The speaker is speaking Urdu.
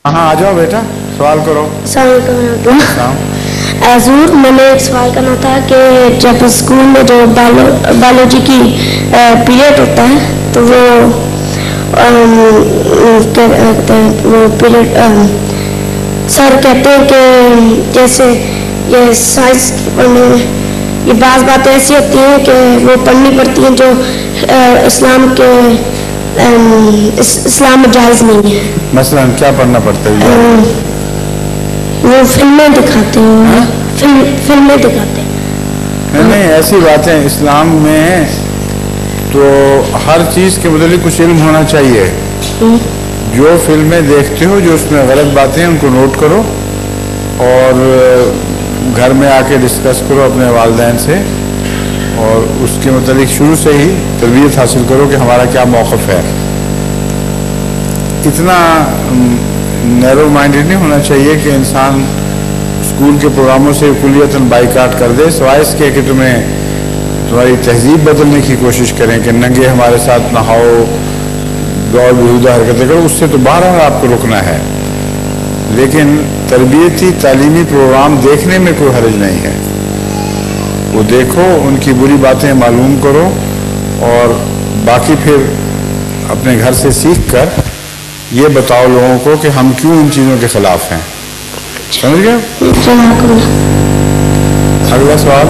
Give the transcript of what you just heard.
ہاں آ جاؤ بیٹا سوال کرو. حضور میں نے ایک سوال کرنا تھا کہ جب اسکول میں جو بایولوجی کی پیریڈ ہوتا ہے تو وہ پیریڈ سر کہتے ہیں کہ جیسے یہ سائنس پڑھنے میں یہ بعض باتیں ایسی ہوتی ہیں کہ وہ پڑھنی پڑتی ہیں جو اسلام میں جائز نہیں ہے. مثلا کیا پڑھنا پڑتا ہے؟ وہ فلمیں دکھاتے ہیں. فلمیں دکھاتے ہیں. نہیں ایسی باتیں اسلام میں تو ہر چیز کے متعلق کچھ علم ہونا چاہیے. جو فلمیں دیکھتے ہو جو اس میں غلط باتیں ہیں ان کو نوٹ کرو اور گھر میں آ کے ڈسکس کرو اپنے والدین سے اور اس کے متعلق شروع سے ہی تربیت حاصل کرو کہ ہمارا کیا موقف ہے. اتنا نیرو مائنڈڈ نہیں ہونا چاہیے کہ انسان اسکول کے پروگراموں سے کلیتاً بائیکاٹ کر دے سوائے اس کے کہ تمہاری تہذیب بدلنے کی کوشش کریں کہ ننگے ہمارے ساتھ نہاؤ غیر بیہودہ حرکتیں کرو. اس سے تو باہر آپ کو رکنا ہے لیکن تربیتی تعلیمی پروگرام دیکھنے میں کوئی حرج نہیں ہے. وہ دیکھو ان کی بری باتیں معلوم کرو اور باقی پھر اپنے گھر سے سیکھ کر یہ بتاؤ لوگوں کو کہ ہم کیوں ان چیزوں کے خلاف ہیں. سمجھ گئے؟ جزاک اللہ. اگلا سوال.